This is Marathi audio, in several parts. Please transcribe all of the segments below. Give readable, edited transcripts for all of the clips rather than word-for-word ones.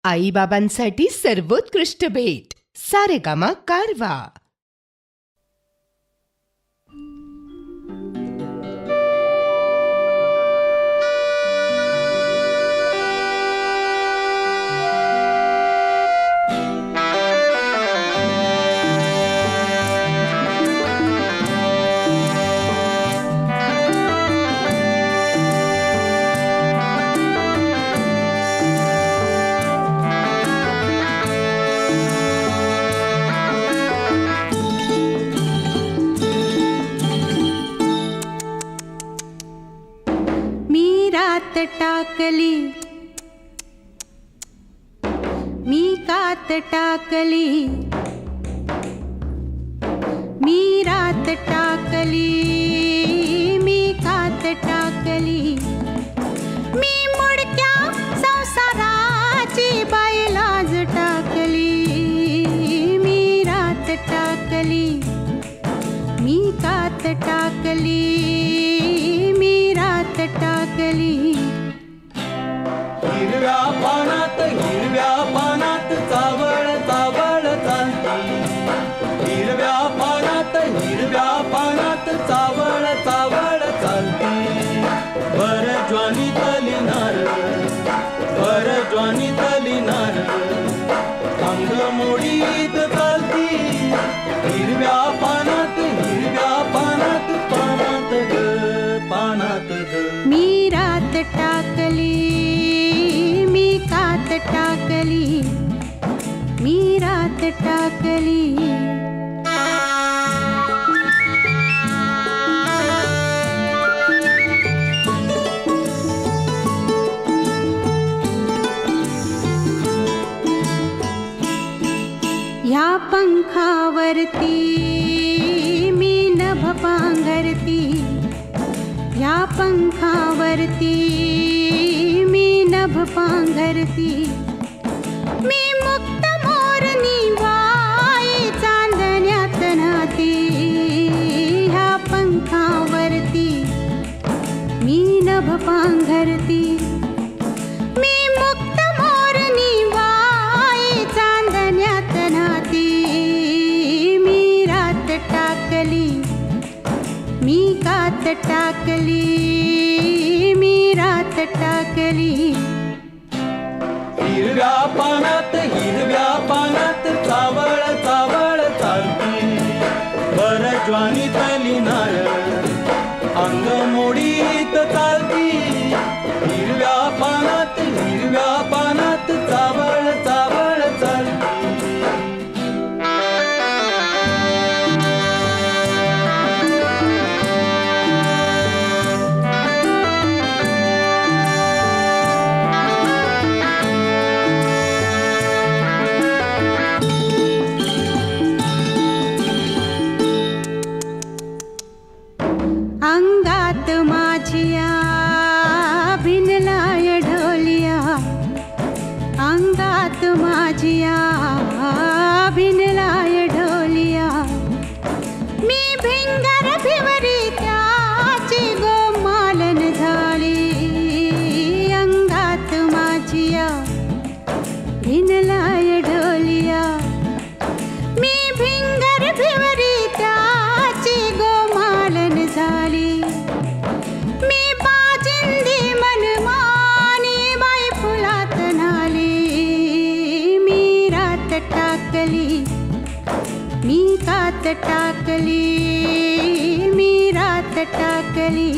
आईबाबांसाठी सर्वोत्कृष्ट भेट सारेगामा कारवा. टाकली मी कात टाकली मी रात टाकली मी कात टाकली मी मुडक्या संसाराची बाई लाज टाकली मी रात टाकली मी कात टाकली मी रात टाकली. हिरव्या पानात चावळ चावळ चालती. हिरव्या पानात चावळ चावळ चालती. भर ज्वानीतली नार अंग मोडीत चालती. हिरव्या पानात पानात ग मी रात टाकली मी कात टाकली मी रात टाकली. ह्या पंखावरती मी नभ पांघरती. ह्या पंखावरती मी नभ पांघरती. मी मुक्त मोरनी बाई चांदण्यात नाती. ह्या पंखावरती मी नभ पांघरती. मी मुक्त मोरनी बाई चांदण्यात नाती. मी रात टाकली मी कात टाकली मी रात टाकली. हिरव्या पानात चावळ चावळ चालती. बर ज्वानीतली नार अंग मोडीत चालती. हिरव्या पानात चावळ चावळ चालती. अंगात माझिया भिनलाय ढोलिया. अंगात माझिया भिनलाय ढोलिया. मी भिंगर भिवरी त्याची गोमालन झाली. अंगात माझिया भिनलाय ढोलिया. मी भिंगर भिवरी त्याची गोमालन झाली. मी बाजिंदी मनमानी बाई फुलात नाली. मी रात टाकली मी कात टाकली मी रात टाकली.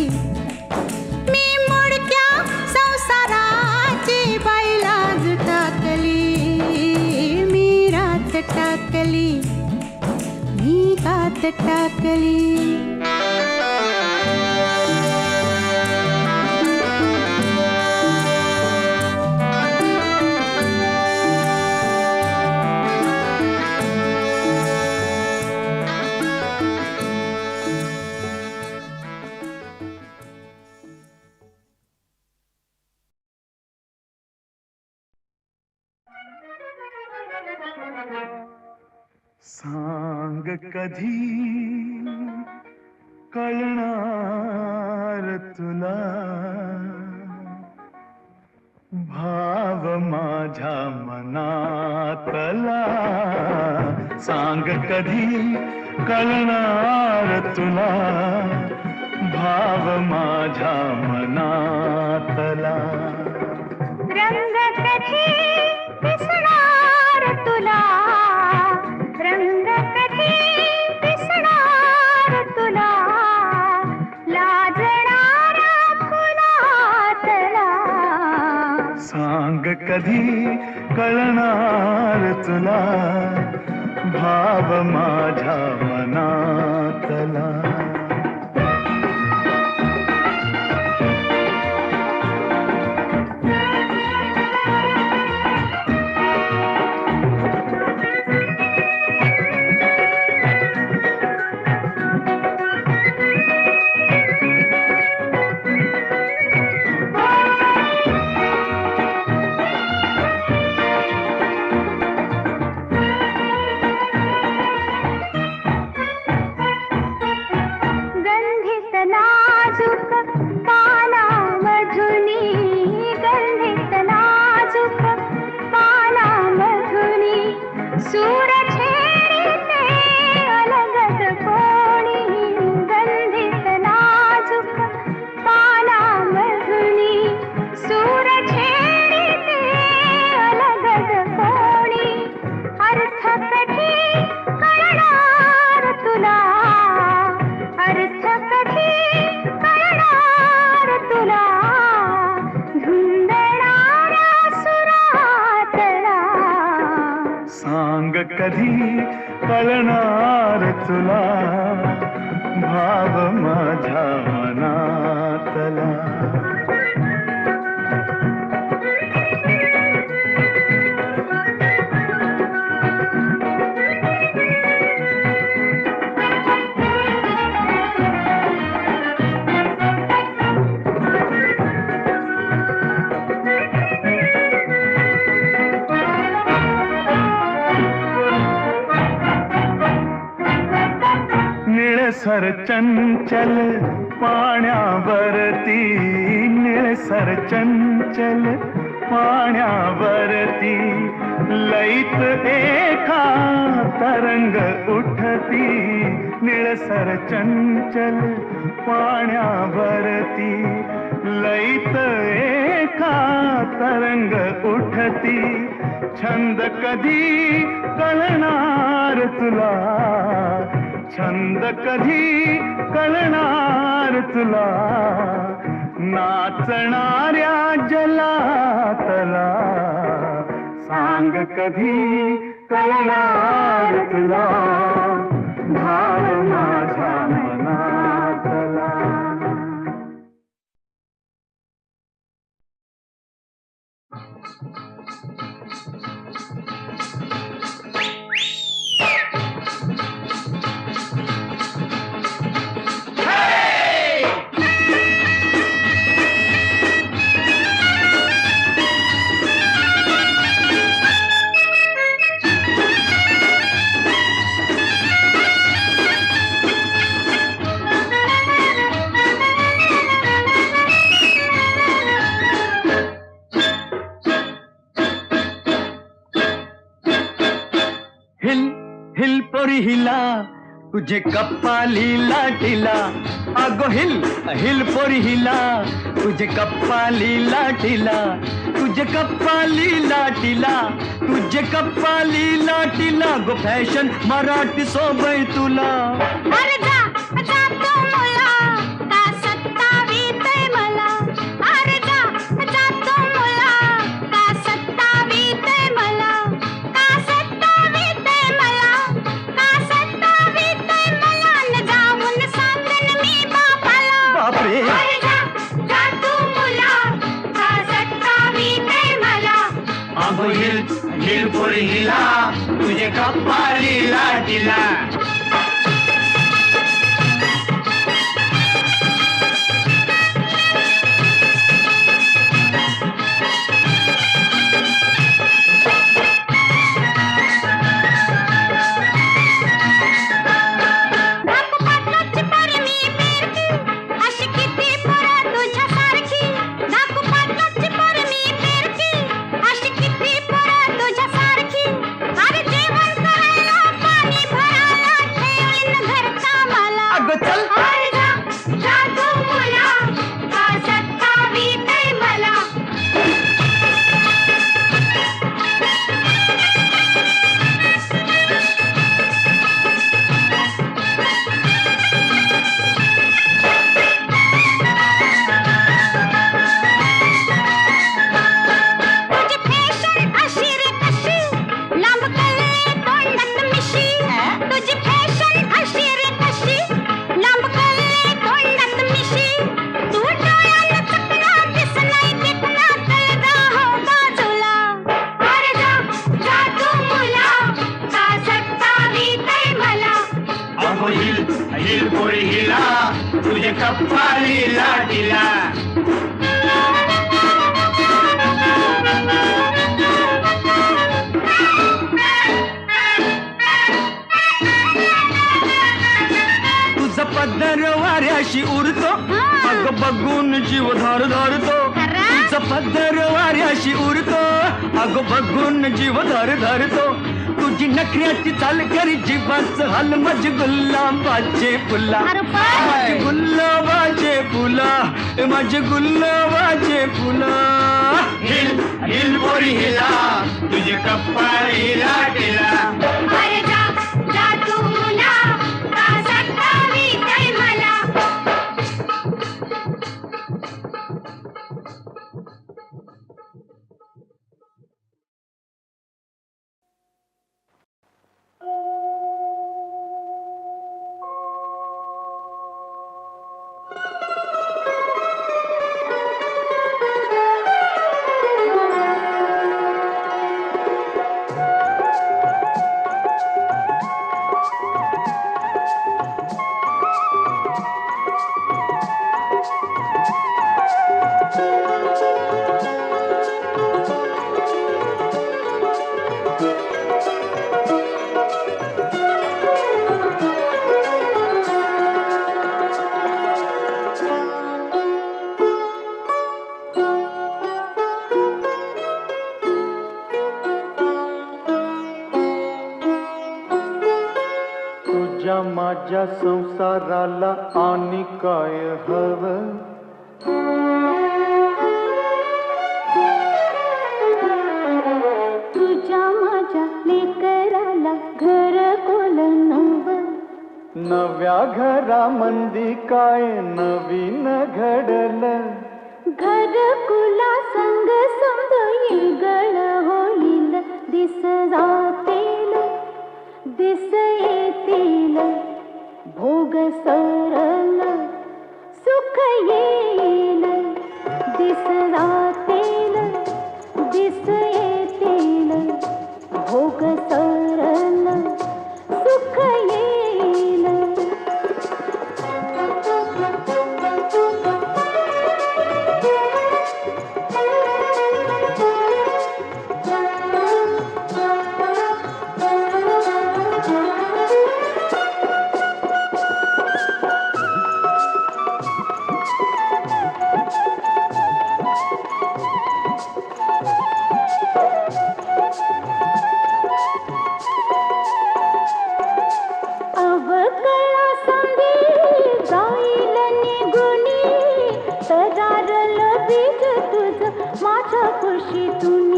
मी मुडक्या संसाराची बाई लाज टाकली. मी रात टाकली मी कात टाकली. सांग कधी कळणार तुला भाव माझ्या मनातला सांग कधी कळणार तुला भाव माझ्या मनातला रंग कधी दिसणार तुला रंग कधी दिसणार तुला लाजणारा फुलातला सांग कधी कळणार तुला भाव माझ्या मनातला गंधित नाजुक पानामधुनी गंधित नाजुक पानामधुनी सूर छेडिते अलगद कोणी गंधित नाजुक पानामधुनी सूर छेडिते अलगद कोणी अर्थ कधी कळणार तुला अर्थ कधी कळणार तुला धुंदणाऱ्या सुरातला सांग कधी कळणार तुला भाव माझ्या मनातला निळसर चंचल पाण्यावरती निळसर चंचल पाण्यावरती लईत एका तरंग उठती निळसर चंचल पाण्यावरती लईत एका तरंग उठती छंद कधी कळणार तुला छंद कधी कळणार तुला नाचणाऱ्या जलातला सांग कधी कळणार तुला भाव माझ्या मनातला हिल पोरी हिला तुझे कप्पाली लाटीला अगो हिल पोरी हिला तुझे कप्पाली लाटीला तुझे कप्पाली लाटीला तुझे कप्पाली लाटीला गो फॅशन मराठी सोबय तुला अरे जा जा तू मुला का सत्तावीतय मला अरे जा जा तू मुला का सत्तावीतय मला का सत्तावीतय मला का सत्तावीतय मला न जाऊन सांगन मी बापाला बापरे अरे जा जा तू मुला का सत्तावीतय मला अगो हिल पोरी हिला तुझे कप्पाली लाटीला अशी किती पोरं तुझ्यासारखी धाकू पाटलाची पोर मी फिरकी तुझे कप्पाली लाटीला. तुझा पदर वाऱ्याशी उरतो, अग बघून जीव धर धरतो. तुझा पदर वाऱ्याशी उरतो, अग बघून जीव धर धरतो. तुझी नखऱ्याची चाल करी जीवाच हाल माझे गुलाबाचे फुला, माझे गुलाबाचे फुला, माझे गुलाबाचे फुला. हिल हिल पोरी हिला, तुझे कप्पाली लाटीला. अरे जा जा तू मुला का सत्तावीत मला. तुझ्या माझ्या संसाराला आणि काय हवं. तुझ्या माझ्या लेकराला घर कोल नवं. नव्या घरामंदी काय नवीन घडलं. घर कुला संग समज येगळ होईल. दिस जातील दिस येतील भोग सरल सुख येईल. दिस जातील दिस येतील भोग सरल सुख येईल. अवकळा संधी जाईल निगुणी. तरारल बीज तुझ माझ्या खुशीतून.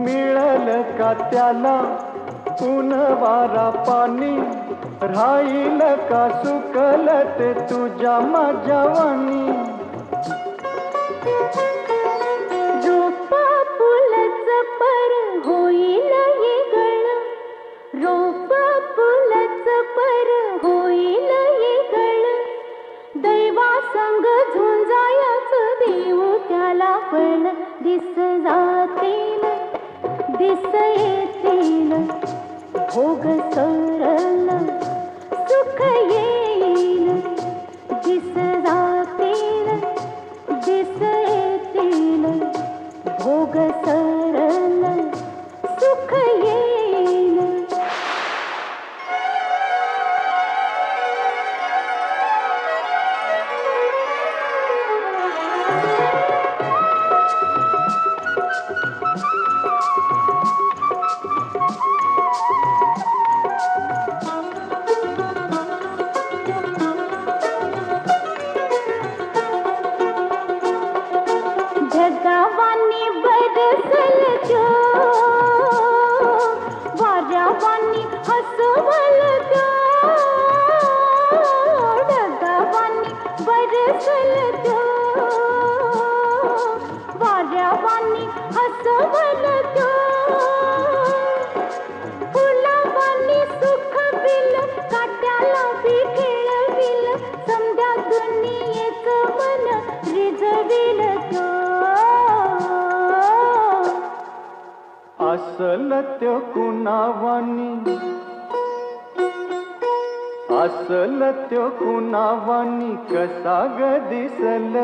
मिळल का त्याला ऊन वारा पाणी. राहील का सुकल ते तुझ्या माझ्या वाणी. रोपा फुलच पर होईल येगळ. रोपा फुलच पर होईल येगळ. दैवा संग झुंजायाच देऊ त्याला पण. दिस जातील दिस येतील भोग सरल सुख येईल. दिस जातील दिस येतील भोग सरल सुख येईल. जगावानी बरसल जो वाऱ्यावानी हसवल जो. जगावानी बरसल जो वाऱ्यावानी हसवल जो. फुलावानी सुख बिल काट्याला बी खेळविल. समजा दुनियेचं मन रिझविल जो. असल त्यो कुणावानी असल त्यो कुणावानी कसा ग दिसल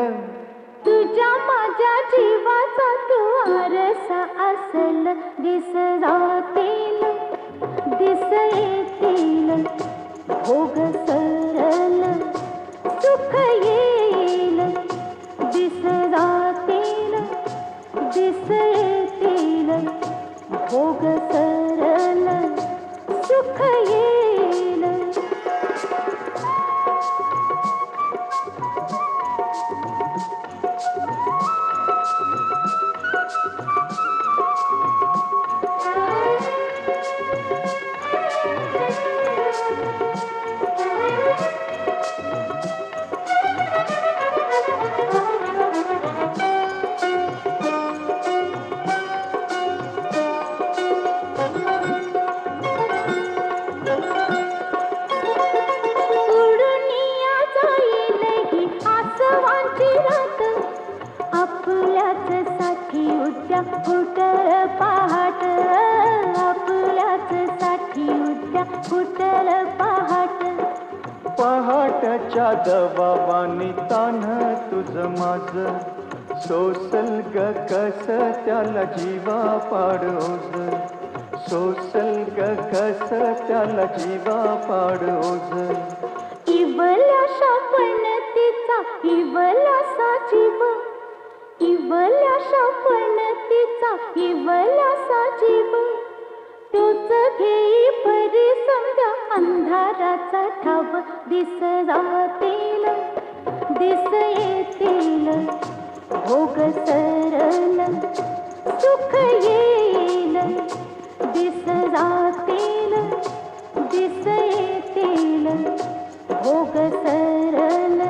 तुझ्या माझ्या जीवाचा तू आरसा असल दिस राहतील दिस येतील भोग सरल सुख येईल दिस राहतील दिस येतील भोग सरल सुख येईल कुटल पहाट आपल्याच साठी उद्या कुटल पहाट पहाटच्या दबावानी तान तुझ माझ सोसल ग कस त्याला जीवा पाडोज सोसल ग कस त्याला जीवा पाडोज इवल्याशा पणतीचा इवल्यासा जीव इवल्याशा पणतीचा इवल्यासा जीव तोच घेई परी समजा अंधाराचा ठाव दिस राहतील दिस येतील भोग सरल सुख येईल दिस राहतील दिस येतील भोग सरल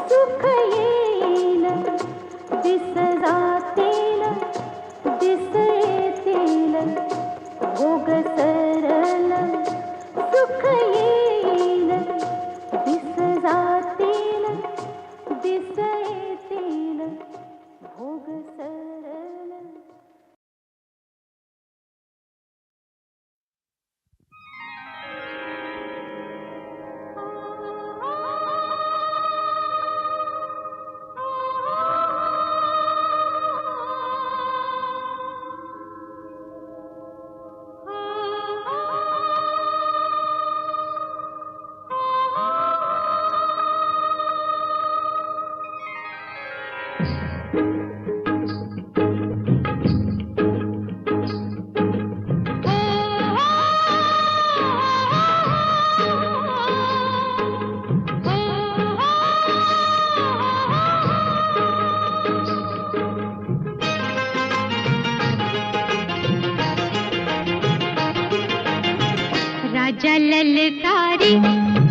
सुख येईल दिस जातील दिस येतील भोग सरल सुख येईल दिस जातील दिस येतील भोग सरल राजा ललकारी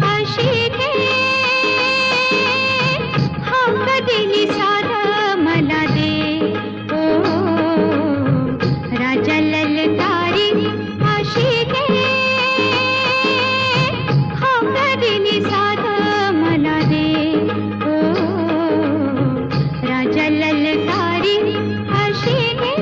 अशी दे हाक दिली सारा मला दे ओ राजा ललकारी अशी दे हाक दिली सारा मला दे ओ राजा ललकारी अशी दे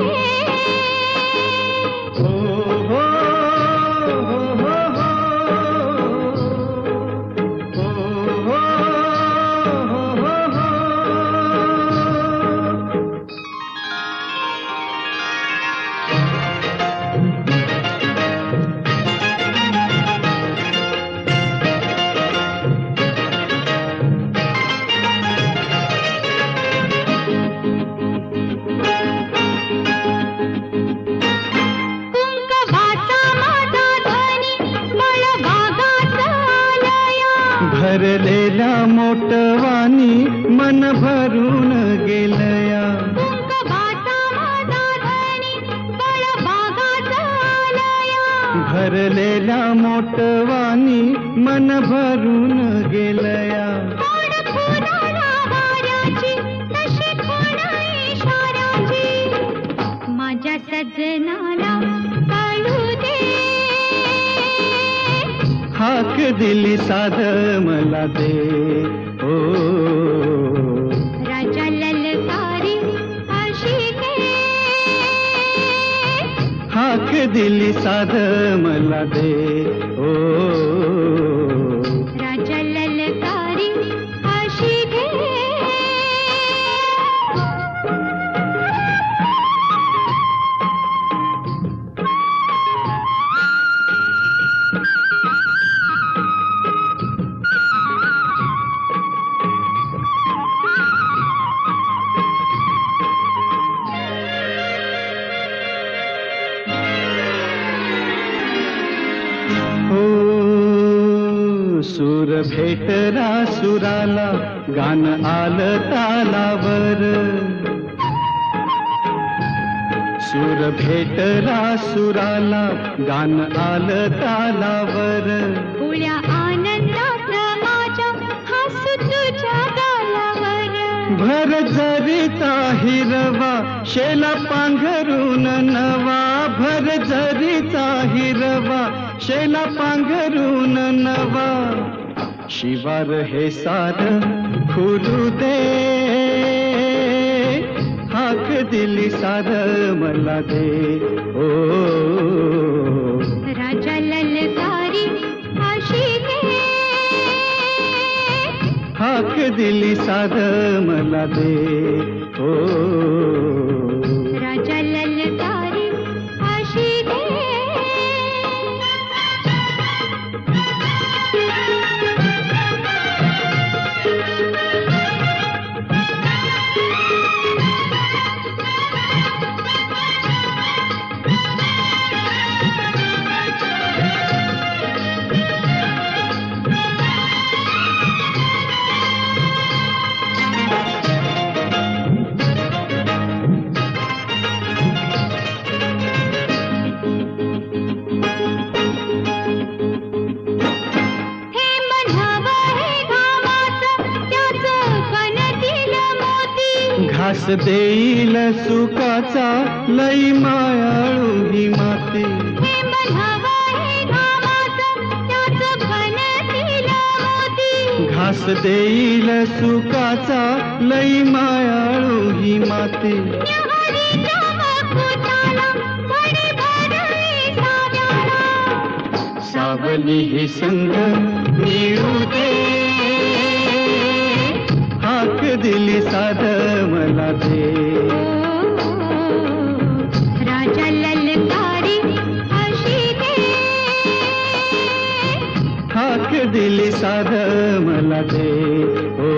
भरलेल्या मोटवानी मन भरून गेलया भरलेल्या मोटवानी मन भरून गेलया माझ्या सजनाला काढू दे हाक दिली साध मला दे ओ राजा ललकारी अशी दे हाक दिली साध मला दे ओ भेटला सुराला गान आलं तालावर सूर भेटला सुराला गान आलं तालावर उळ्या आनंदात माझ्या हसू तुझ्या गालावर भर जरीचा हिरवा शेला पांघरून नवा भर जरीचा हिरवा शेला पांघरून नवा शिवार हे सार फुलू दे हाक दिली सार मला दे ओ राजा ललकारी अशी दे हाक दिली सार मला दे ओ राजा ललकारी अशी दे घास देईल सुखाचा लई मायाळू ही माती घास देईल सुखाचा लई मायाळू ही माती सावली ही संग मिळू दे हाक दिली साध मला दे राजा ललकारी अशी दे हाक दिली साध मला दे ओ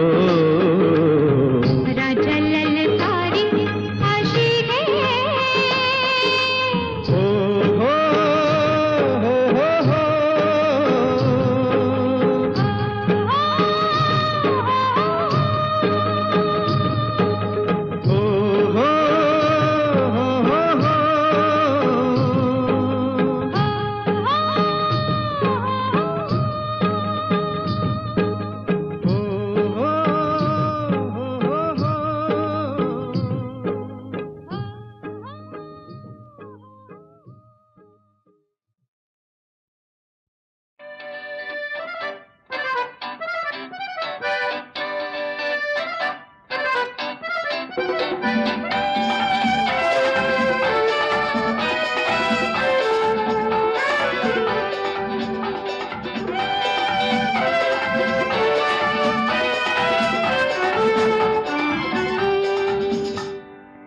राजा ललकारी अशी दे हो हो हो हो हो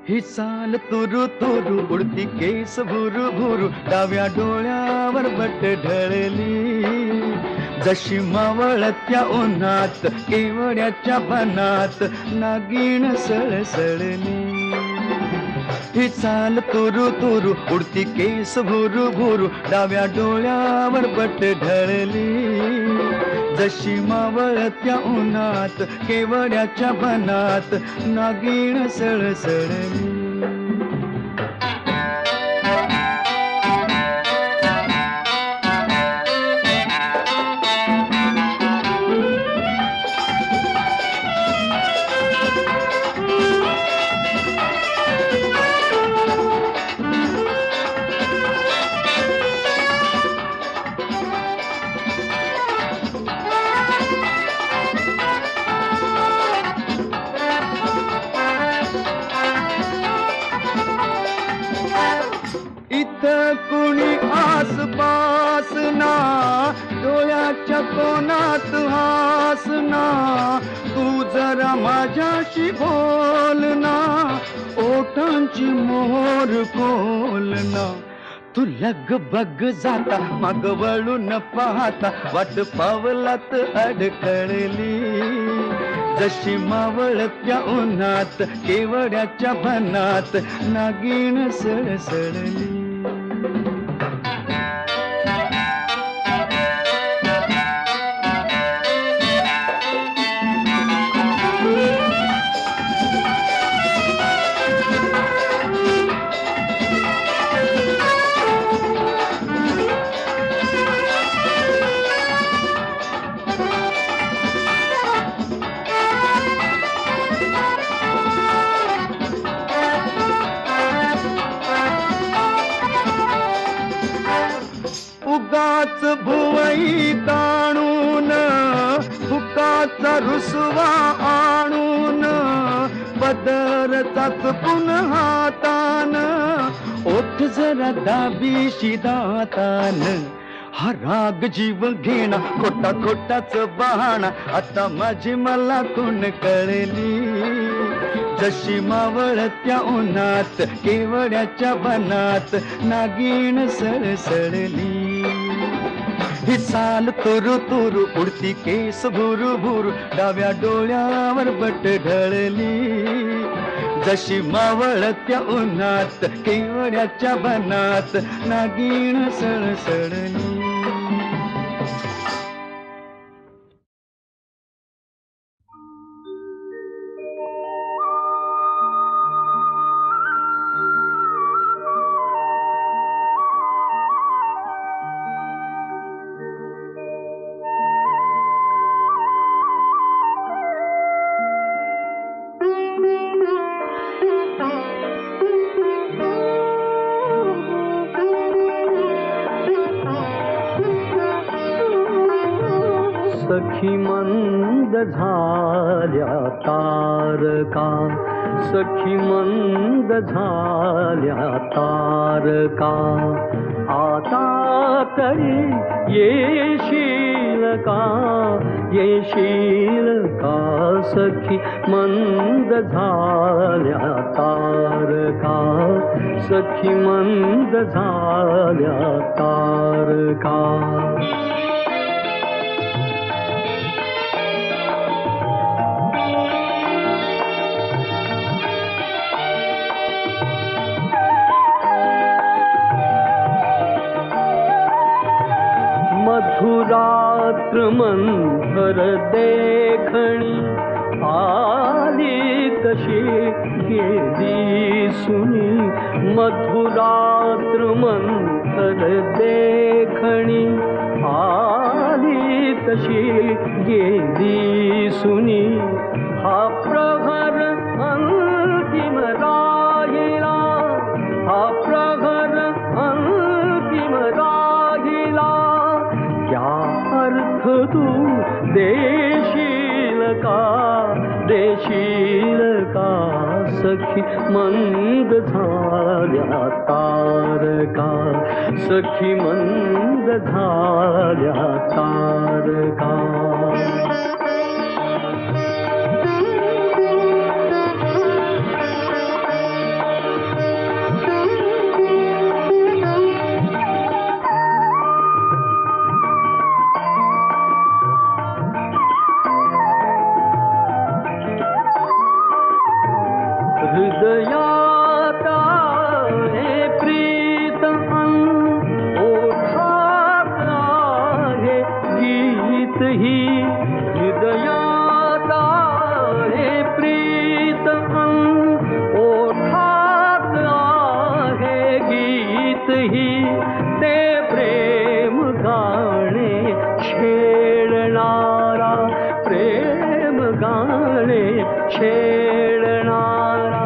ही चाल तुरु तुरु उडती केस भुरु भुरु डाव्या डोळ्यावर बट ढळली जशी मावळत्या उन्हात केवड्याच्या बनात नागिण सळसळली ही चाल तुरु तुरु उडती केस भुरु भुरु डाव्या डोळ्यावर बट ढळली जशी मावळत्या उन्हात केवड्याच्या बनात नागिण सळसळली कुणी आसपास ना डोळ्याच्या कोणात हास ना तू जरा माझ्याशी बोल ना ओठांची मोहर खोल ना तू लग बग जाता मग वळून पाहता वाट पावलात अडकळली जशी मावळत्या उन्हात केवड्याच्या बनात नागिण सळसळली फुसवा आणून पदर चाचपून हातान ओठ जरा दाबीशी दातान हा राग जीव घेणा खोटा खोटाच बहाणा आता माझी मला कोण कळली जशी मावळत्या उन्हात केवड्याच्या बनात नागिण सळसळली ही चाल तुरु तुरु उडती केस भुरु भुरु डाव्या डोळ्यावर बट ढळली जशी मावळत्या उन्हात केवड्याच्या बनात नागिण सळसळली सखी मंद झाल्या तारका सखी मंद झाल्या तारका आता तरी येशील का सखी मंद झाल्या तारका सखी मंद झाल्या तारका मधुरात्र मंथर देखणी आली कशी गेली सुनी मधुरात्र मंथर देखणी आली कशी गेली सुनी हा प्रहर अंतिम राहिला हा प्रहर अंतिम राहिला क्या अर्थ तू देशील का सखी मंद झाल्या तारका सखी मंद झाल्या तारका हृदयात आहे प्रीत ओठात आहे गीत ही हृदयात आहे प्रीत ओठात आहे गीत ही ते प्रेम गाणे छेडणारा प्रेम गाणे छेडणारा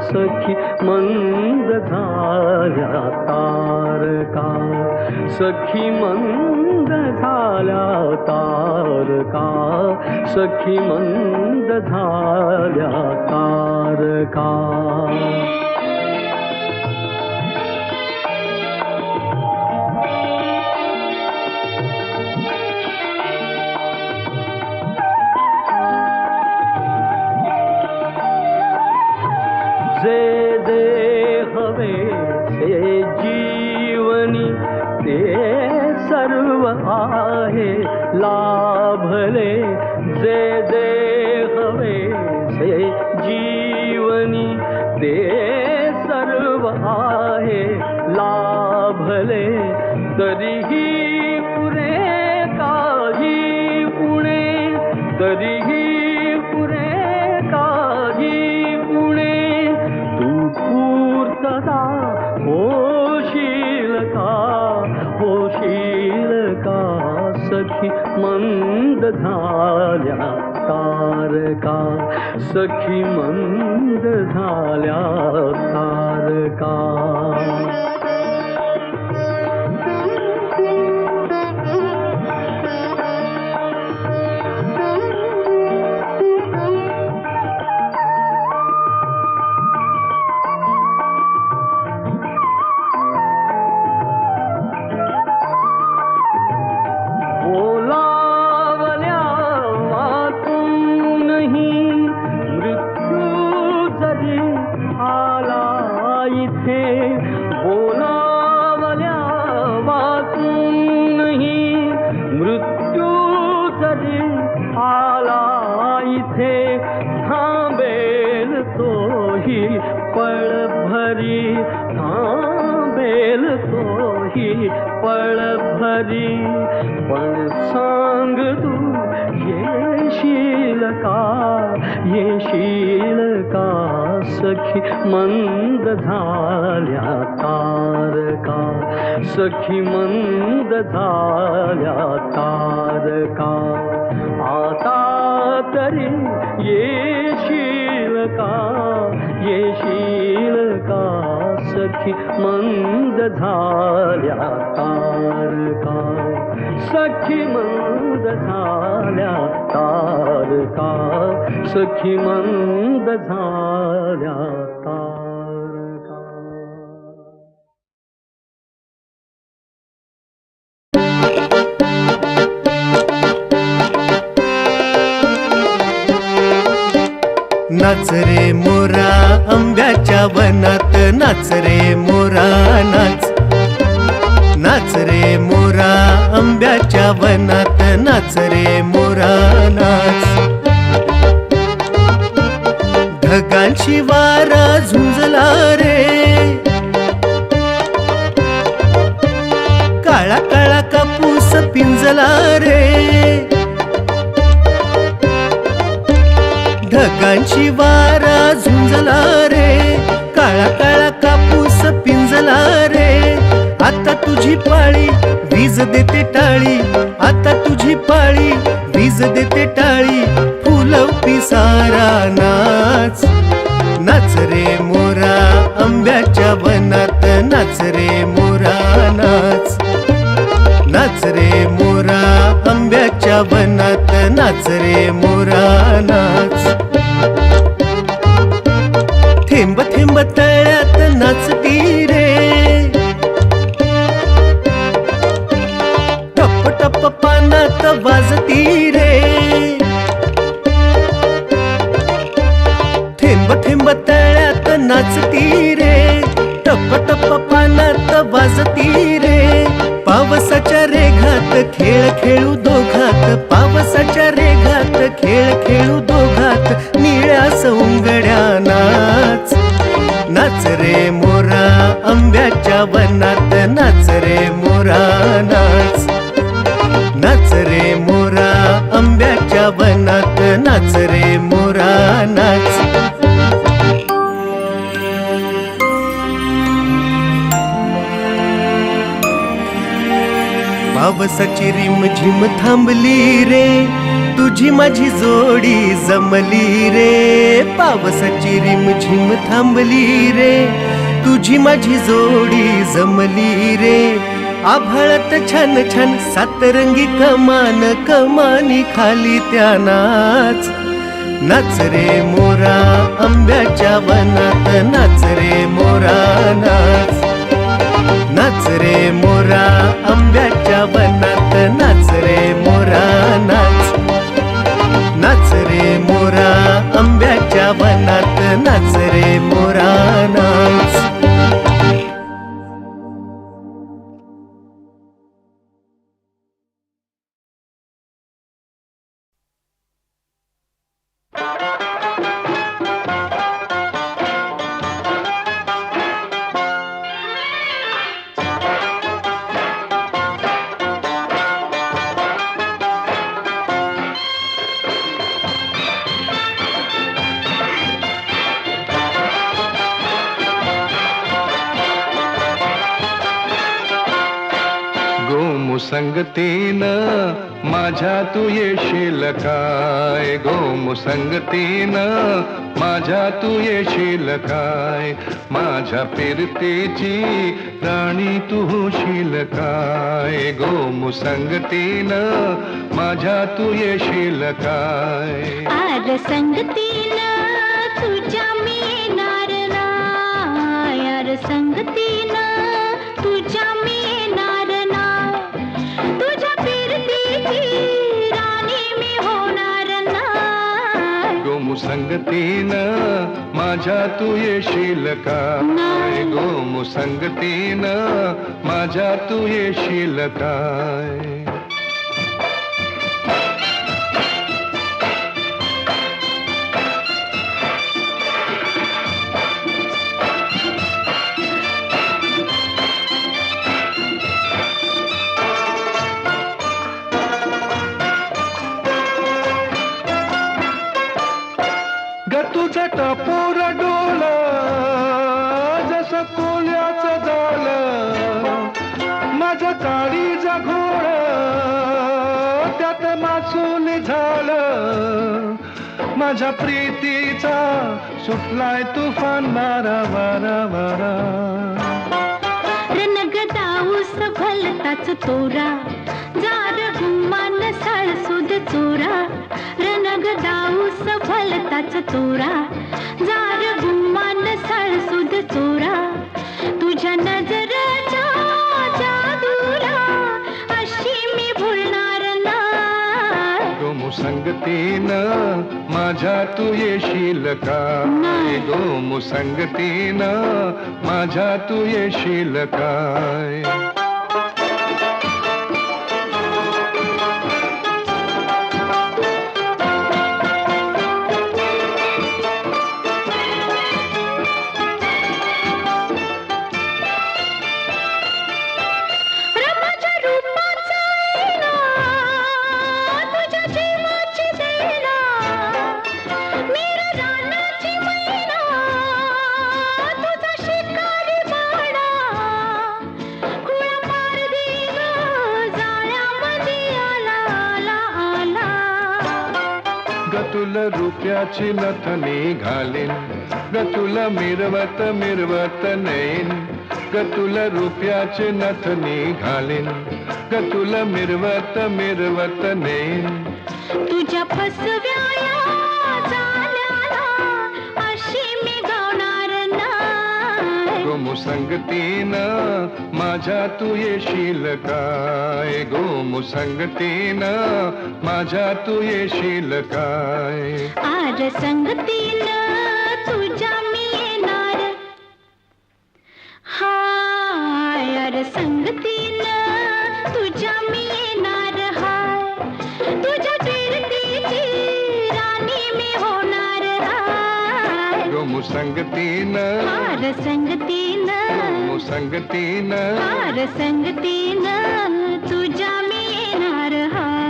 सखी मंद झाल्या तारका सखी मंद झाल्या तारका सखी मंद झाल्या तारका जे जे हवे से जीवनी ते सर्व आहे लाभले जे जे हवे से जीवनी ते सर्व आहे लाभले तरीही पुरे काही उणे तरीही पुरे काही उणे तू पूर्तता होशील का सखी मंद झाल्या तारका सखी मंद झाल्या तारका पळ भरी, पण सांग तू येशील का, येशील का सखी मंद झाल्या तारका, सखी मंद झाल्या तारका. आता तरी येशील का, येशील का सखी मंद झाल्या तारका, सखी मंद झाल्या तारका, सखी मंद झाल्या तारका. नाच रे मोरा आंब्याच्या वनात, नाच रे मोरा नाच. नाच रे मोरा आंब्याच्या वनात, नाच रे मोरा नाच. ढगांची वारा झुंजला रे, काळा काळा कापूस पिंजला रे. ढगांची वारा झुंजला रे, काळा काळा कापूस पिंजला रे. आता तुझी पाळी वीज देते टाळी, आता तुझी पाळी वीज देते टाळी. फुलव पिसारा नाच, नाच रे मोरा आंब्याच्या वनात, नाच रे मोरा नाच. नाच रे मोरा आंब्याच्या वनात, नाच रे मोरा नाच. थेंब थेंब तळ्यात नाचती रे, टप टप पानात वाजती रे. थेंब थेंब तळ्यात नाचती रे, टप टप पानात वाजती रे. पावसाच्या रेघात खेळ खेळू दोघात, पावसाच्या रेघात खेळ खेळू दोघात. निळ्या सौंगड्या नाच, नाच रे मोरा आंब्याच्या वनात, नाच रे मोरा नाच. नाच रे मोरा आंब्याच्या वनात, नाच रे मोरा नाच. पावसाची रिमझिम थांबली रे, तुझी माझी जोडी जमली रे. पावसाची रिमझिम थांबली रे, तुझी माझी जोडी जमली रे. आभाळात छान छान सातरंगी कमान, कमानी खाली त्या नाच. नाच रे मोरा आंब्याच्या वनात, नाच रे मोरा नाच. नाच रे मोरा आंब्याच्या वनात, नाच रे मोरा नाच. नाच रे मोरा आंब्याच्या वनात, नाच रे मोरा नाच. गोमुसंगतीनं माझ्या तू येशील काय, गोमुसंगतीनं माझ्या तू येशील काय. माझ्या फिरतीची राणी तू होशील काय, गोमुसंगतीनं माझ्या तू येशील काय. आर संगतीनं तुझ्या मी येणार नाय, आर संगतीनं तुझ्या मी येणार नाय. तुझ्या फिरतीची राणी मी होणार नाय. गोमुसंगतीनं माझ्या तू येशील काय, गोमुसंगतीनं माझ्या तू येशील काय. टपोर डोल जसं कोल्याचं झालं माझं काळीचा घोळ त्यात मासून झालं माझ्या प्रीतीचा सुटलाय तुफान वारा वारा वारा रणगदाऊस भलताच तोरा जार गुम्मान साळसुद चोरा रणगदाऊस भलताच तोरा जार गुम्मान साळसुद चोरा तुझ्या नजरेच्या जादूला अशी मी भुलणार नाही गो संगतीनं माझ्या तू येशील काय गो संगतीनं माझ्या तू येशील काय तुला रुपयाची नथनी घालीन ग तुला मिरवत मिरवत नेईन ग तुला रुपयाची नथनी घालीन ग तुला मिरवत मिरवत नेईन तुझ्या फसव्या झाल्याला अशी मी गावणार नाही गो संगतीनं माझ्या तू येशील काय गो संगतीनं माझ्या तू येशील काय आर संगतीनं तुझ्या मी येणार हाय आर संगतीनं तुझ्या मी येणार हाय तुझ्या कीर्तीची राणी मी होणार हाय गो संगतीनं आर संगतीनं गो संगतीनं आर संगतीनं तुझ्या मी येणार हाय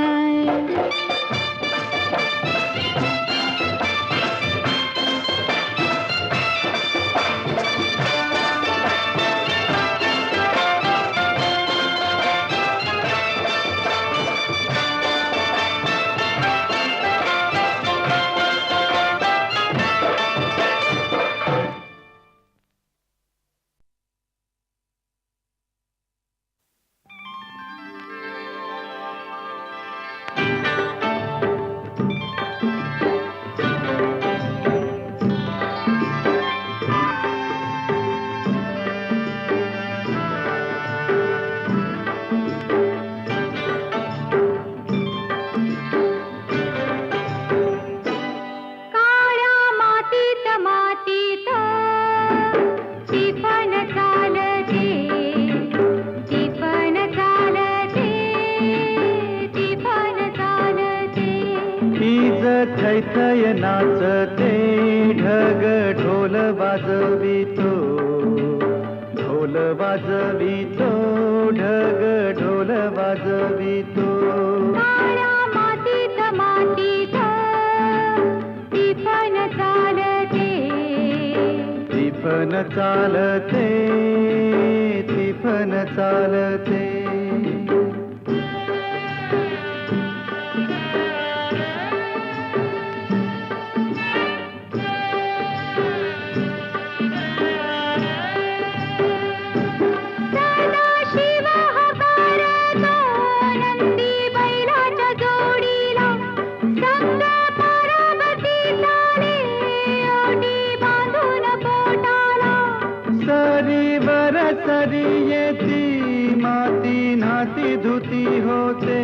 थैथय नाचते ढग ढोल वाजवितो ढोल वाजवितो ढग ढोल वाजवितो काळ्या मातीत मातीत टिपण चालते टिपण चालते टिपण चालते धुती होते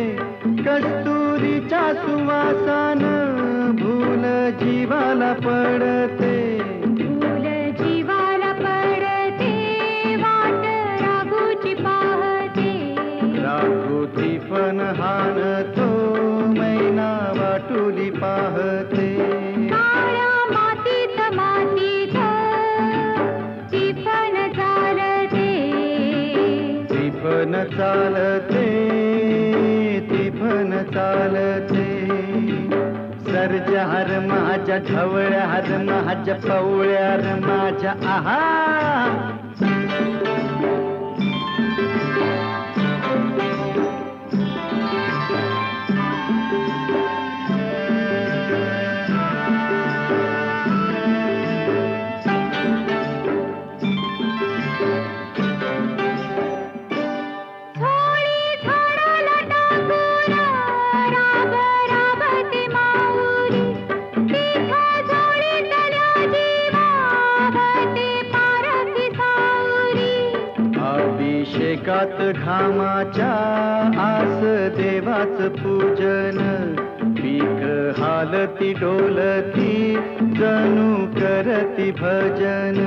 कस्तुरीच्या सुवासान भूल जीवाला पडते फूल जीवाला पडते वाट राघूची पाहते राघूची पण हाणतो मैना वाटुली पाहते काळ्या मातीत मातीत टिपण चालते टिपण चालते टिपण चालते सरजा हर माझ्या ढवळ्या हर माझ्या पवळ्या हर माझ्या आहा थोडी झाडाला टाकून राब राबती माऊली तिथं झोळीतल्या जीवावती पारखी सावरी अभिषेकात घामाच्या आस देवाच पूजन पीक हालती डोलती जणू करती भजन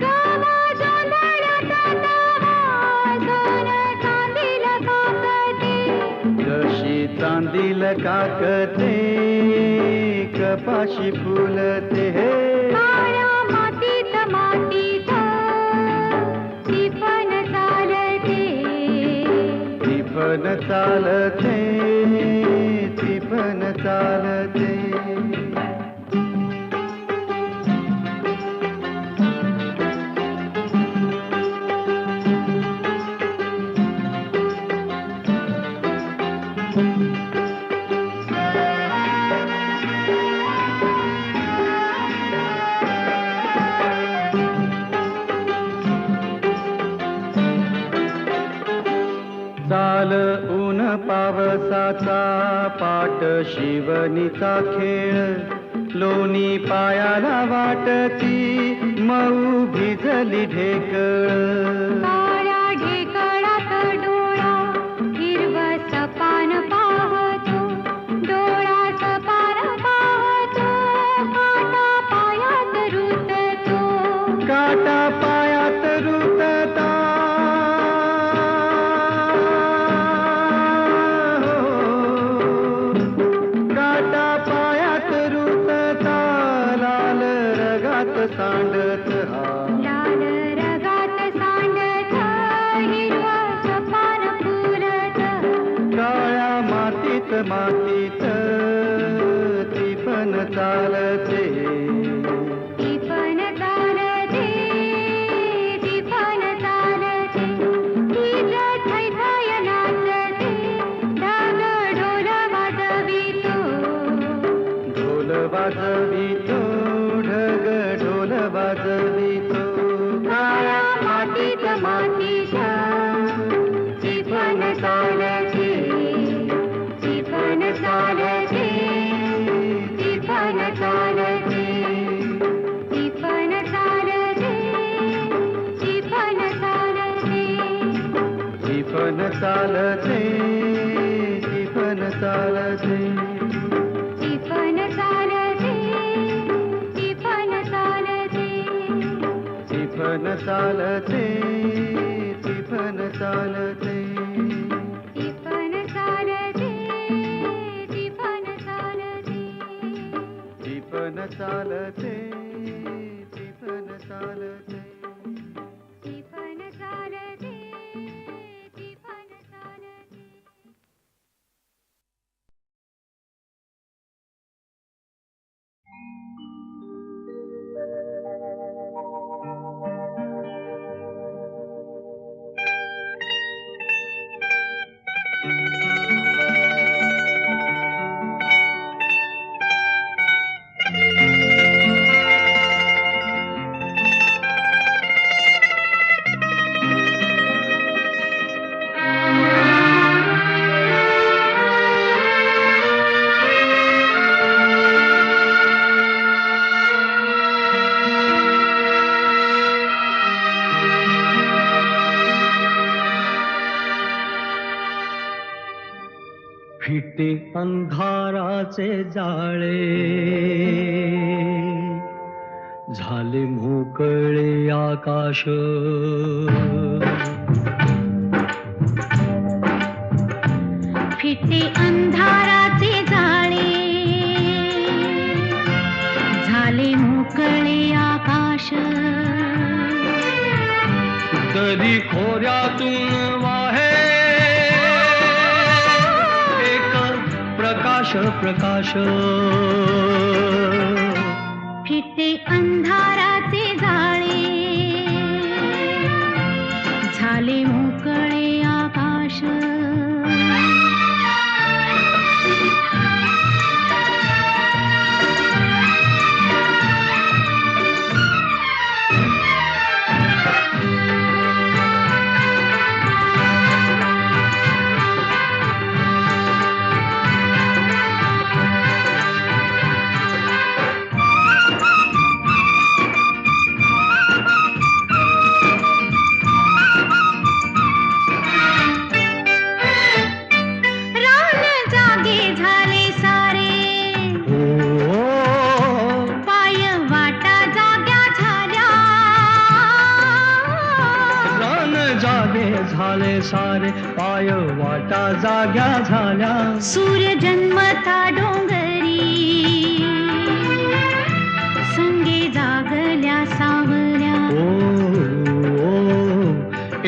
गावा जोंधळ्यात तवा सोनं चांदीला काकते जशी चांदील काकते कपाशी फुलते हे काळ्या मातीत मातीत ती पण चालते ती पण चालते ती पण चालते चाल ऊन पावसाचा पाट शिवनीचा खेळ लोणी पायाला वाटती मऊ भिजली ढेकळ काळ्या ढेकळात डोळा हिरवं सपान पाहतो डोळा सपान पाहतो काटा पायात रुततो काटा पायात रुतता काटा पायात रुतता लाल रगात सांडत हा लाल रगात सांडत हिरवं सपान फुलत काळ्या मातीत मातीत ती पण चालते ती पण चालते ती पण चालते ती थैथाय नाचते ढग ढोल वाजवितो ढोल वाजवितो ढग ढोल वाजवितो काळ्या मातीत मातीत ती पण चालते ती पण चालते ती पण चालते ती पण चालते ती पण चालते ती पण चालते ती पण चालते ती पण चालते ती पण चालते ती पण चालते ती पण चालते ती पण चालते ती पण चालते ती पण चालते ती पण चालते ती पण चालते ती पण चालते फिटे अंधाराचे जाळे झाले मोकळे आकाश फिटे अंधाराचे जाळे झाले मोकळे आकाश दरी खोऱ्यातून वाहे एक प्रकाश प्रकाश प्रकाश फिटे अंधाराचे जाळे झाले मोकळे आकाश झाले सारे पाय वाटा जाग्या झाल्या सूर्य जन्मता डोंगरी संगे जागल्या सावल्या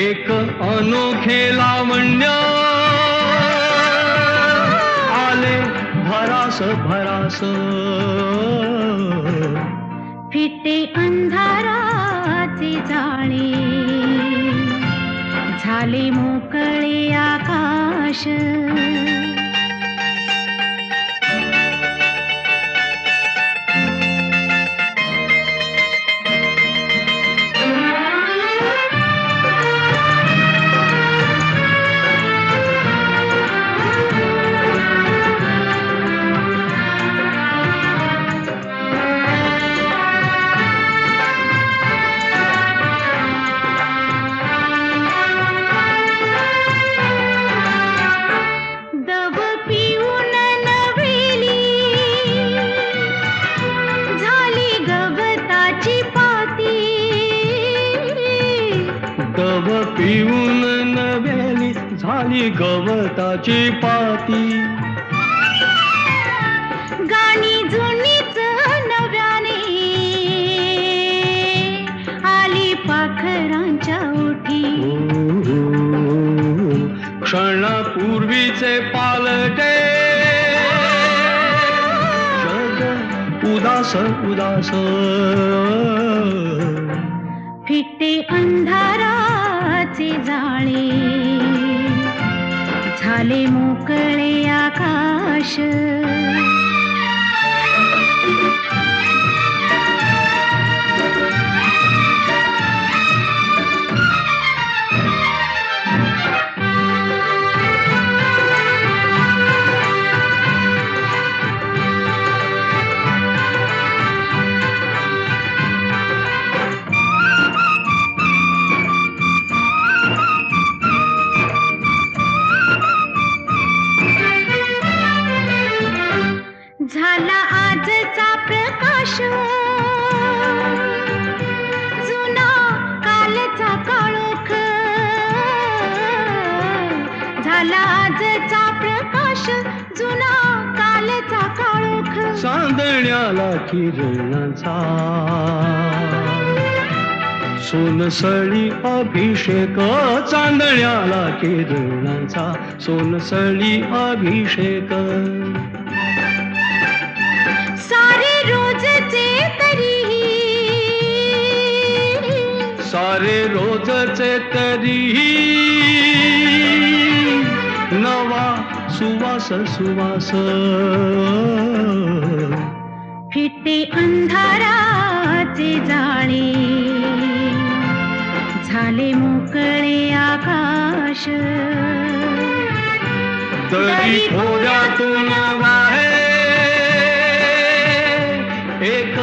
एक अनोखे लावण्य आले भरास भरास फिटे अंधाराचे जाळे झाले मोकळे आकाश पिऊन नव्याली झाली गवताची पाती गाणी जुनीच नव्याने आली पाखरांच्या ओठी क्षणापूर्वीचे पालटे जग उदास उदास फिटे अंधाराचे जाळे झाले मोकळे आकाश झाला आजचा प्रकाश जुना कालचा काळोख झाला आजचा प्रकाश जुना कालचा काळोख चांदण्याला किरणाचा सोनसळी अभिषेक चांदण्याला किरणाचा सोनसळी अभिषेक सारे रोजचे तरी सारे रोजचे तरी नवा सुवास सुवास फिटे अंधाराचे जाळे झाले मोकळे आकाश तरी थोड्यातून वाहे एक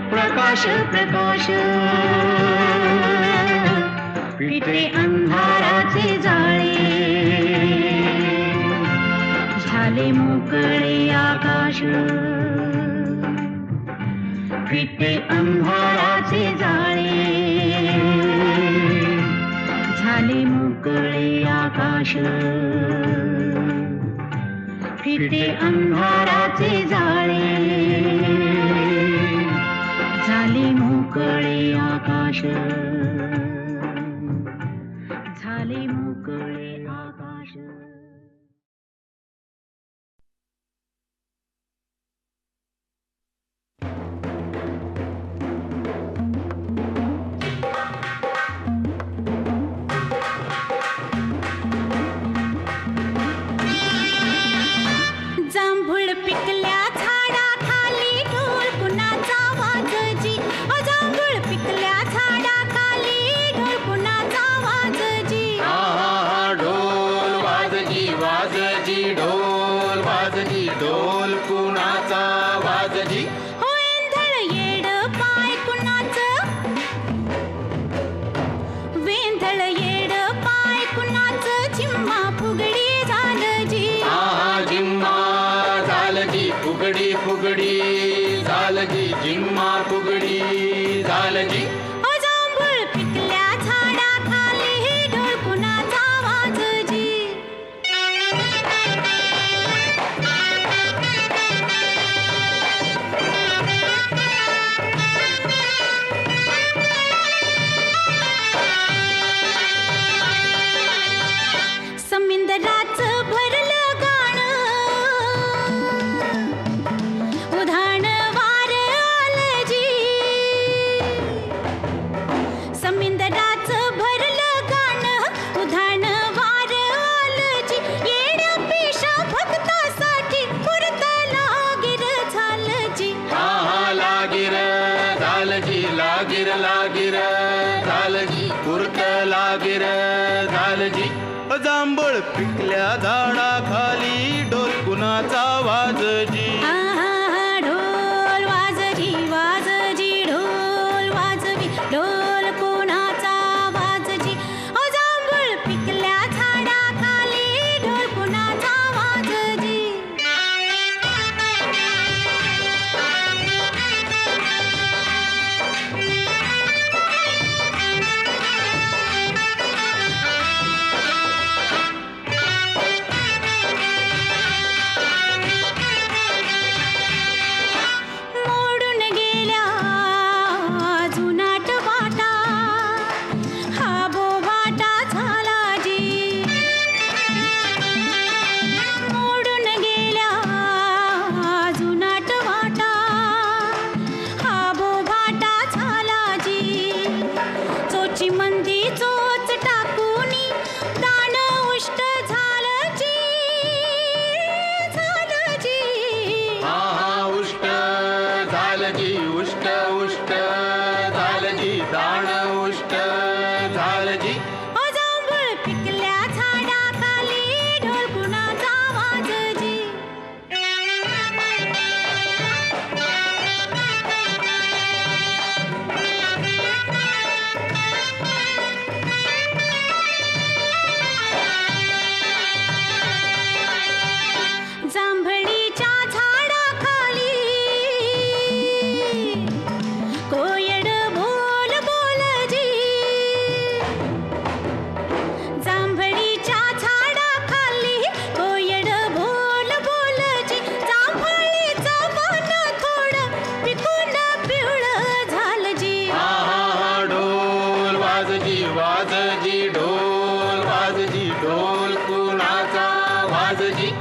प्रकाश प्रकाश फिटे अंधाराचे जाळे झाले मोकळे आकाश फिटे अंधाराचे जाळे झाले मोकळे आकाश फिटे अंधाराचे जाळे झाले मोकळे आकाश झाले मोकळे आकाश वाजजी ढोल कुणाचा वाजजी हो एंधळ येड पाय कुणाचं वेंधळ येड पाय कुणाचं झिम्मा फुगडी झालं जी आहा जिम्मा झालजी फुगडी फुगडी झालजी जिम्मा फुगडी झालजी हो जांभूळ पिकल्या झाडाखाली ढोल कुणाचा वाजजी समिंदराचं भरलं गाणं उधाण वार आलं जी समिंदराचं भरलं गाणं उधाण वार आलं जी येड्या पेशा भक्तासाठी पुरत लागिर झालं जी आहा लागिर झालजी लागिर लागिर झालजी कुर्त लागिर झालजी जांभळ पिकल्या झाडाखाली ढोल कुणाचा वाजजी आहा ढोल वाजजी वाजजी ढोल वाजवी ढोल कोणाचा वाजजी ओ जांभूळ पिकल्या झाडाखाली ढोल कोणाचा वाजजी मोडून गेल्या जुनाट वाटा हा बोभाटा झाला जी मोडून गेल्या जुनाट वाटा हा बोभाटा झाला जी चोची मंदी चोच टाकूनी दान उष्ट झालं जी आहा उष्ट झालजी उष्ट उष्ट झालजी दाण उष्ट झालजी ओ जांभूळ पिकल्या झाडाखाली ढोल कुणाचा वाजजी जांभळीच्या झाडाखाली कोयड बोल बोलजी जांभळीच्या झाडाखाली कोयड बोल बोलजी जांभळीचं मन थोडं पिकून पिवळं झालंजी आहा ढोल वाजजी वाजजी ढोल वाजजी ढोल कुणाचा वाजजी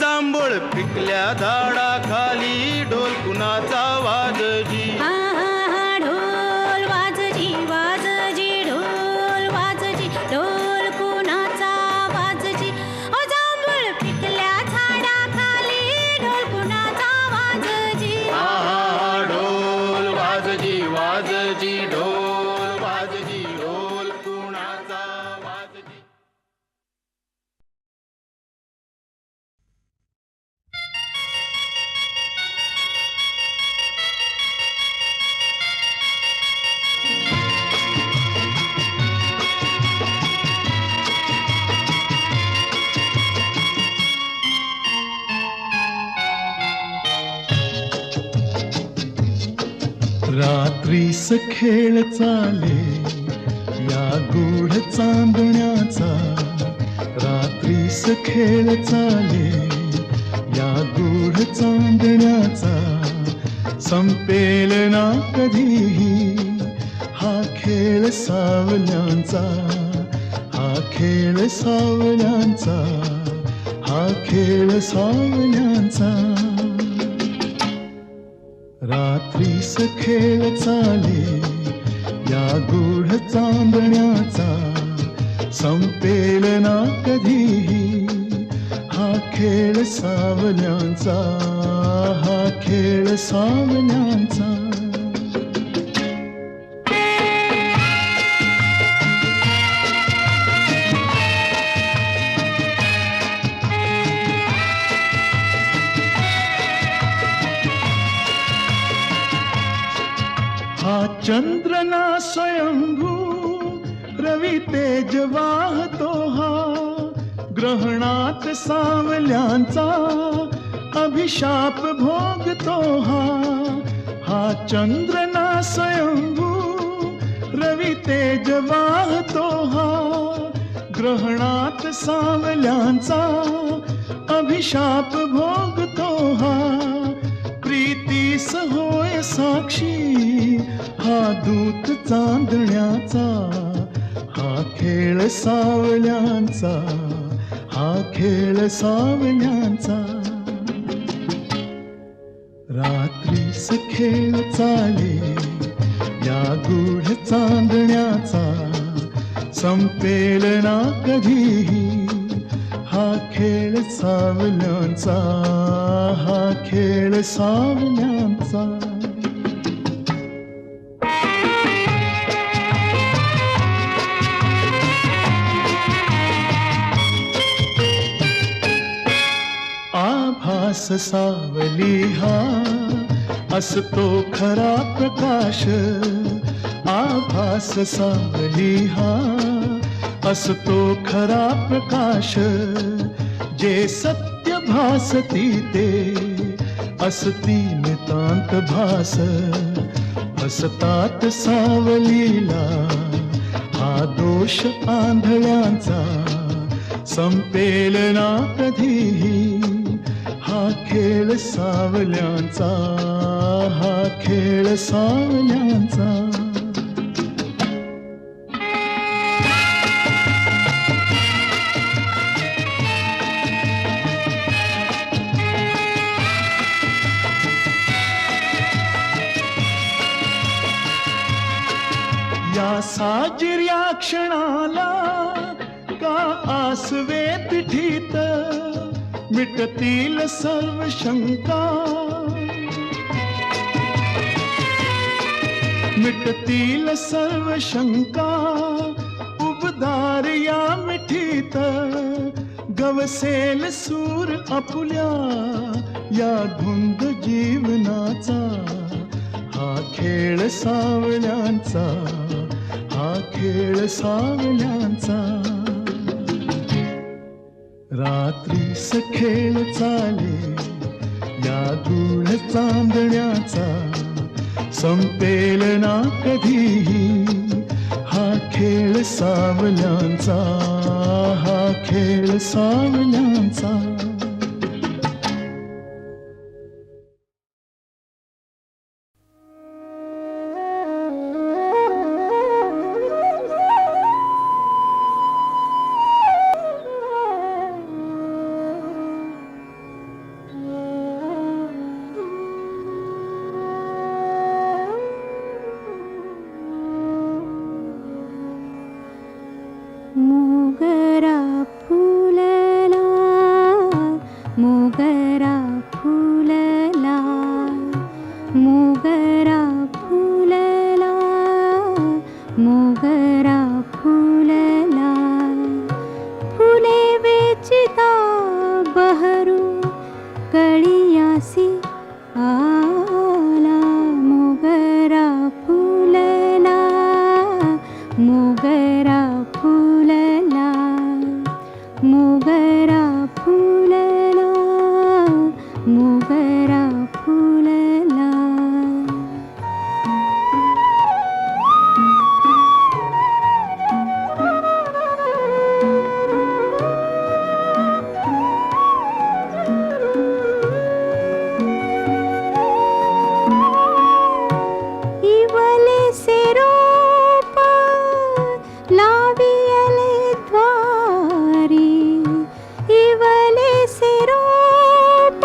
जांभूळ पिकल्या झाडाखाली ढोल कुणाचा वाजजी आहा ढोल वाजजी वाजजी ढोल वाजजी ढोल कुणाचा वाजजी ओ जांभूळ पिकल्या झाडाखाली ढोल कुणाचा वाजजी आहा ढोल वाजजी वाजजी ढोल वाजजी ढोल कुणाचा वाजजी रात्रीस खेळ चाले या गूढ चांदण्याचा रात्रीस खेळ चाले या गूढ चांदण्याचा संपेल ना कधीही हा खेळ सावल्यांचा हा खेळ सावल्यांचा हा खेळ सावल्यांचा रात्रीस खेळ चाले या गूढ चांदण्याचा संपेल ना कधीही हा खेळ सावल्यांचा हा खेळ सावल्यांचा चंद्र ना स्वयंभू रवी तेज वाहतो हा ग्रहणात सावल्यांचा अभिशाप भोगतो हा चंद्र ना स्वयंभू रवी तेज वाहतो हा ग्रहणात सावल्यांचा अभिशाप भोगतो हा प्रीतीस होय साक्षी हा दूत चांदण्याचा हा खेळ सावल्यांचा हा खेळ सावल्यांचा रात्रीस खेळ चाले या गूढ चांदण्याचा संपेल ना कधीही हा खेळ सावल्यांचा हा खेळ सावल्यांचा आभास सावली हा असतो खरा प्रकाश आभास सावली हा असतो खरा प्रकाश जे सत्य भासती ते असती नितांत भास हसतात सावलीला हा दोष आंधळ्यांचा संपेल ना कधीही हा खेळ सावल्यांचा हा खेळ सावल्यांचा या साजिर्या क्षणाला का आसवे पिठीत मिटतील सर्व शंका मिटतील सर्व शंका उबदार या मिठीत गवसेल सूर आपुल्या या धुंद जीवनाचा हा खेळ सावल्यांचा हा खेळ सावल्यांचा रात्रीस खेळ चाले या गूढ चांदण्याचा संपेल ना कधीही हा खेळ सावल्यांचा हा खेळ सावल्यांचा मोगरा फुलला मोगरा फुलला मोगरा फुलला मोगरा फुलला फुले वेचिता बहरू कळियासी आला मोगरा फुलला मोगरा फुलला मोगरा फुलला मोगरा फुलला इवले से रोप लावियले द्वारी इवले से रोप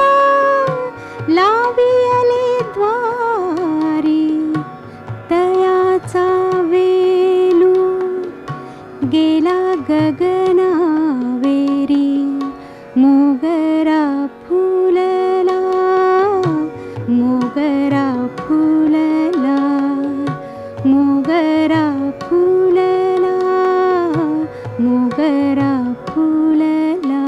लावियले द्वारी तयाचा वेलू गेला गगनावेरी मोगरा फुलला मोगरा फुलला मोगरा फुलला मोगरा फुलला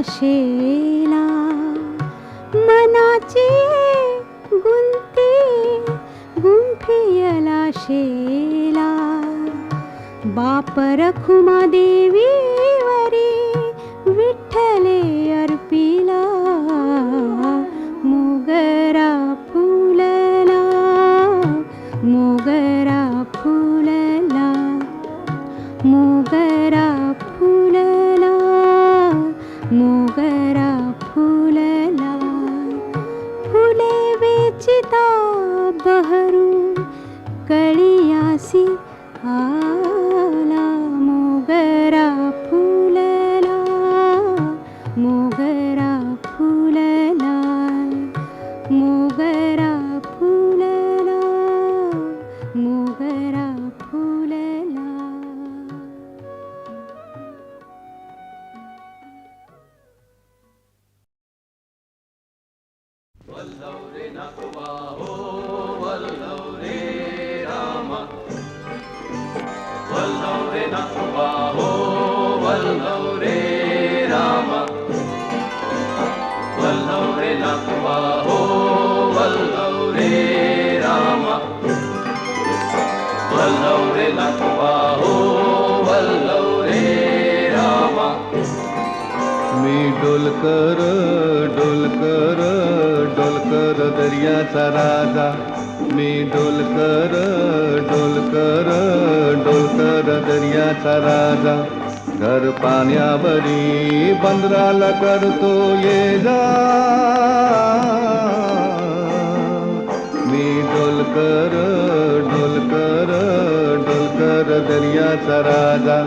शेला मनाची गुंती गुंफियला शेला बाप रखुमा देवीवरी विठ्ठले अर्पिला मोगरा फुलला मोगरा फुलला मोगरा फुलला मोगरा फुलला फुले वेचिता बहरू कळियासी आला मोगरा फुलला मोगरा फुलला मोगरा फुलला मोगरा फुलला. मी डोलकर डोलकर डोलकर दर्याचा राजा मी डोलकर डोलकर डोलकर दर्याचा राजा घर पाण्यावरी बंदराला करतो ये जा मी डोलकर डोलकर डोलकर दर्याचा राजा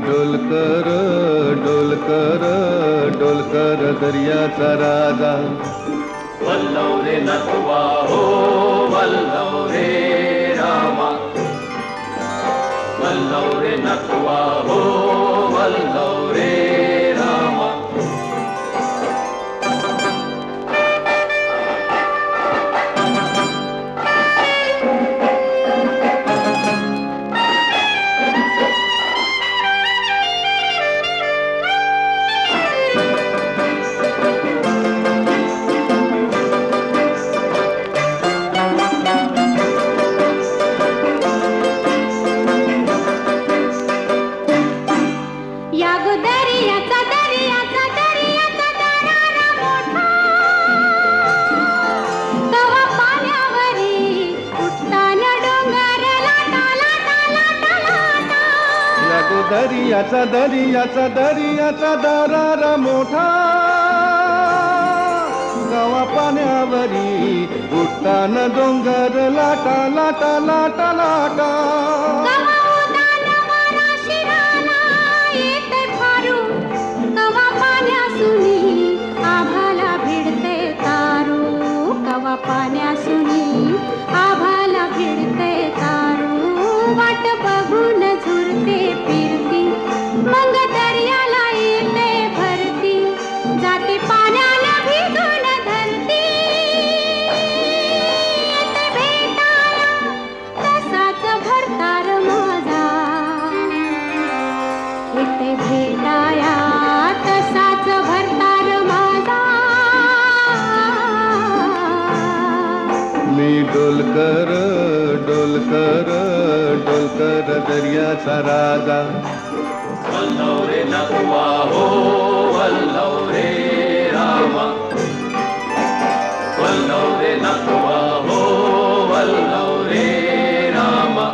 डोलकर डोलकर डोलकर दर्याचा राजा वल्लव रे नथुआ हो वल्लव रे रामा वल्लव रे नथुआ हो वल्लव रे रामा दर्याचा दर्याचा दर्याचा दरारा मोठा गावा पाण्यावरी उठताना डोंगर लाटा लाटा लाटा लाटा शिराला येते फारू डोलकर डोलकर डोलकर दर्याचा राजा वल्लव रे नकुआ हो वल्लव रे रामा वल्लव रे नकुआ हो वल्लव रे रामा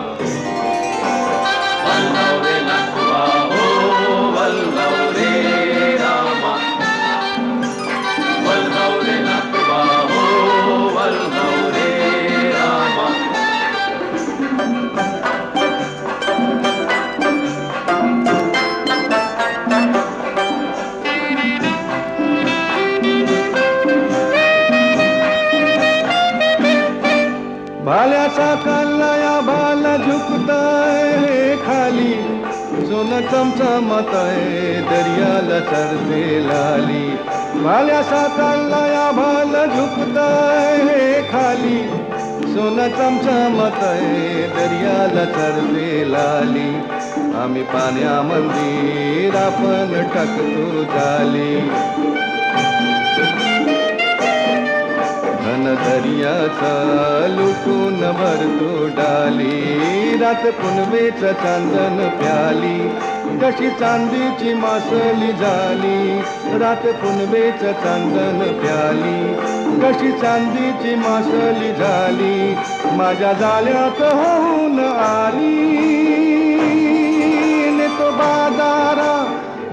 वल्लव रे नकुआ हो वल्लव रे रामा वल्लव रे नकुआ हो वल्लव रे रामा भाल्याचा कालया भाला झुकताय खाली सोनं चमचमताय दर्याला चरते लाली भाल्याचा कालया भाला झुकताय खाली सोनं चमचमताय दर्याला चरते लाली आम्ही पाण्यामंदिर आपण टाकतो जाली घन दर्याचा लुटून भरतो डाली रात पुनवेच चांदन प्याली कशी चांदीची मासली झाली रात पुनवेच चांदन प्याली कशी चांदीची मासली झाली माझ्या जाळ्यात होऊन आली ने तो बाजारा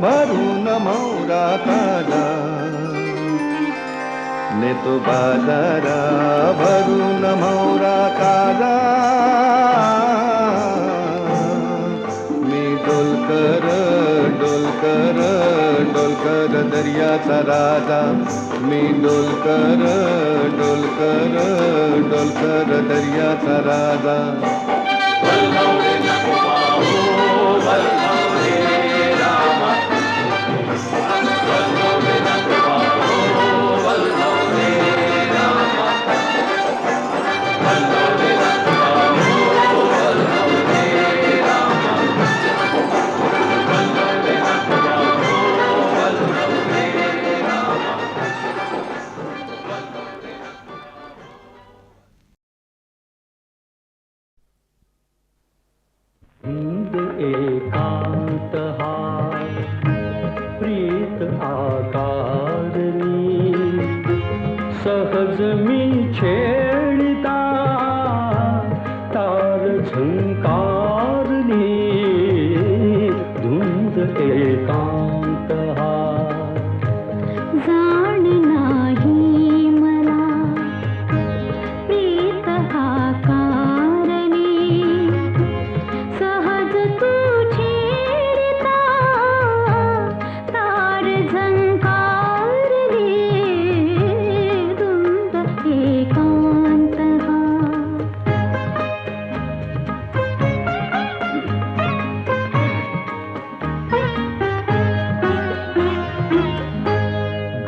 भरून मोरा ताजा ने तो बाजारा भरून मोरा ताजा मी डोलकर डोलकर डोलकर दर्याचा राजा मी डोलकर डोलकर डोलकर दर्याचा राजा वल्लव रे नकुआ हो वल्लव रे रामा वल्लव रे नकुआ हो वल्लव रे रामा वल्लव रे नकुआ हो वल्लव रे रामा वल्लव रे नकुआ हो वल्लव रे रामा हिंद एकांत हा प्रीत आकारणी सहज मी छेडिता तार झंकारणी धुंद एकांत हा जाण नाही मला प्रीत हा कारणी सहज तू छेडता तार झंकारली धुंद एकांत हा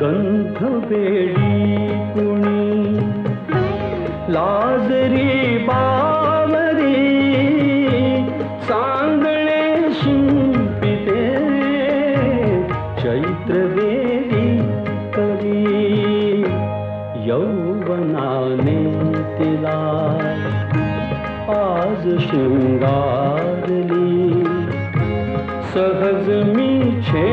गंध बेडी कुणी लाजरी बावरी सांगणे शिंपिते चैत्रवेदी करी यौवनाने तिला आज शृंगारली सहज मी छे